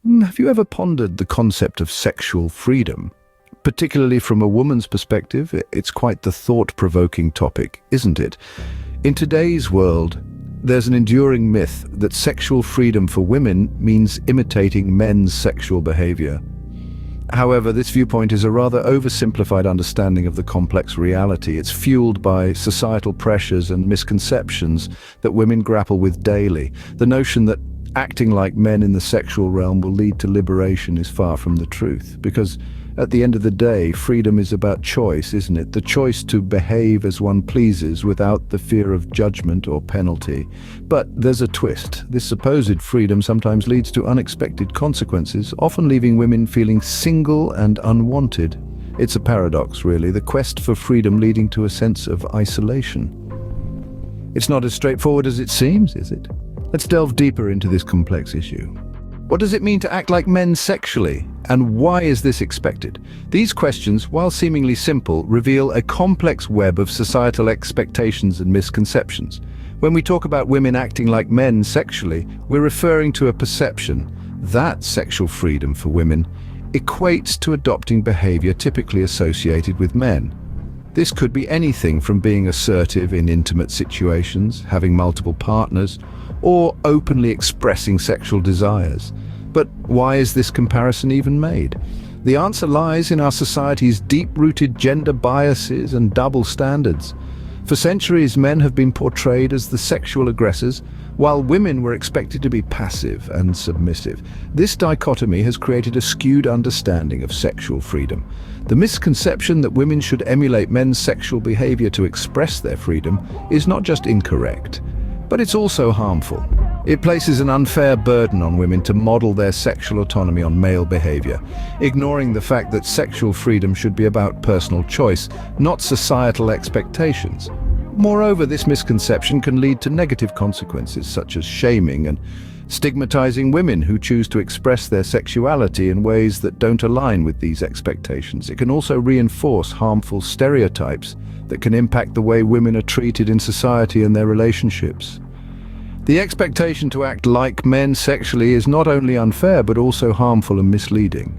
Have you ever pondered the concept of sexual freedom? Particularly from a woman's perspective, it's quite the thought-provoking topic, isn't it? In today's world, there's an enduring myth that sexual freedom for women means imitating men's sexual behavior. However, this viewpoint is a rather oversimplified understanding of the complex reality. It's fueled by societal pressures and misconceptions that women grapple with daily. The notion that acting like men in the sexual realm will lead to liberation is far from the truth, because at the end of the day, freedom is about choice, isn't it? The choice to behave as one pleases without the fear of judgment or penalty. But there's a twist. This supposed freedom sometimes leads to unexpected consequences, often leaving women feeling single and unwanted. It's a paradox, really, the quest for freedom leading to a sense of isolation. It's not as straightforward as it seems, is it? Let's delve deeper into this complex issue. What does it mean to act like men sexually? And why is this expected? These questions, while seemingly simple, reveal a complex web of societal expectations and misconceptions. When we talk about women acting like men sexually, we're referring to a perception that sexual freedom for women equates to adopting behavior typically associated with men. This could be anything from being assertive in intimate situations, having multiple partners, or openly expressing sexual desires. But why is this comparison even made? The answer lies in our society's deep-rooted gender biases and double standards. For centuries, men have been portrayed as the sexual aggressors, while women were expected to be passive and submissive. This dichotomy has created a skewed understanding of sexual freedom. The misconception that women should emulate men's sexual behavior to express their freedom is not just incorrect, but it's also harmful. It places an unfair burden on women to model their sexual autonomy on male behavior, ignoring the fact that sexual freedom should be about personal choice, not societal expectations. Moreover, this misconception can lead to negative consequences, such as shaming and stigmatizing women who choose to express their sexuality in ways that don't align with these expectations. It can also reinforce harmful stereotypes that can impact the way women are treated in society and their relationships. The expectation to act like men sexually is not only unfair but also harmful and misleading.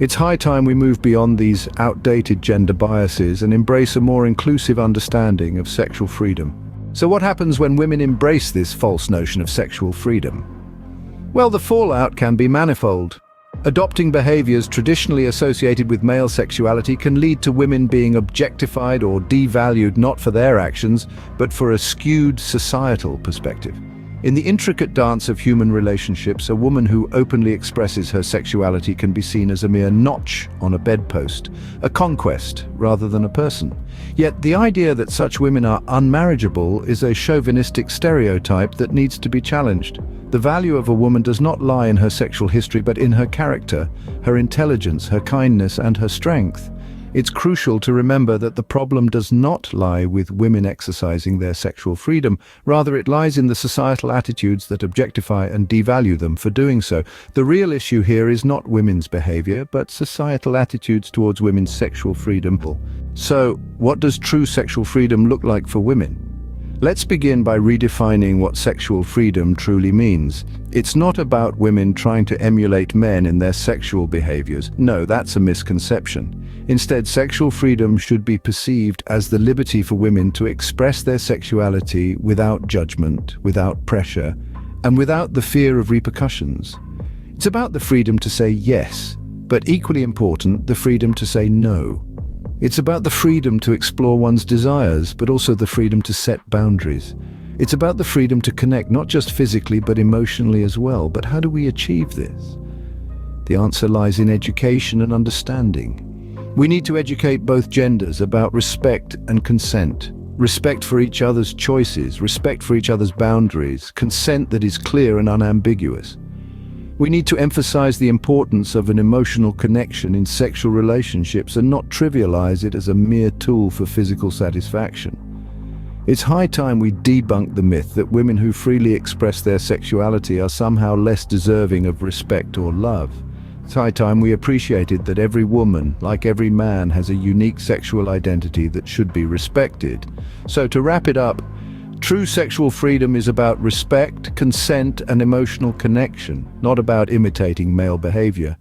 It's high time we move beyond these outdated gender biases and embrace a more inclusive understanding of sexual freedom. So what happens when women embrace this false notion of sexual freedom? Well, the fallout can be manifold. Adopting behaviors traditionally associated with male sexuality can lead to women being objectified or devalued not for their actions, but for a skewed societal perspective. In the intricate dance of human relationships, a woman who openly expresses her sexuality can be seen as a mere notch on a bedpost, a conquest rather than a person. Yet the idea that such women are unmarriageable is a chauvinistic stereotype that needs to be challenged. The value of a woman does not lie in her sexual history, but in her character, her intelligence, her kindness, and her strength. It's crucial to remember that the problem does not lie with women exercising their sexual freedom. Rather, it lies in the societal attitudes that objectify and devalue them for doing so. The real issue here is not women's behavior, but societal attitudes towards women's sexual freedom. So, what does true sexual freedom look like for women? Let's begin by redefining what sexual freedom truly means. It's not about women trying to emulate men in their sexual behaviors. No, that's a misconception. Instead, sexual freedom should be perceived as the liberty for women to express their sexuality without judgment, without pressure, and without the fear of repercussions. It's about the freedom to say yes, but equally important, the freedom to say no. It's about the freedom to explore one's desires, but also the freedom to set boundaries. It's about the freedom to connect, not just physically, but emotionally as well. But how do we achieve this? The answer lies in education and understanding. We need to educate both genders about respect and consent. Respect for each other's choices, respect for each other's boundaries, consent that is clear and unambiguous. We need to emphasize the importance of an emotional connection in sexual relationships and not trivialize it as a mere tool for physical satisfaction. It's high time we debunk the myth that women who freely express their sexuality are somehow less deserving of respect or love. It's high time we appreciated that every woman, like every man, has a unique sexual identity that should be respected. So to wrap it up, True sexual freedom is about respect, consent, and emotional connection, not about imitating male behavior.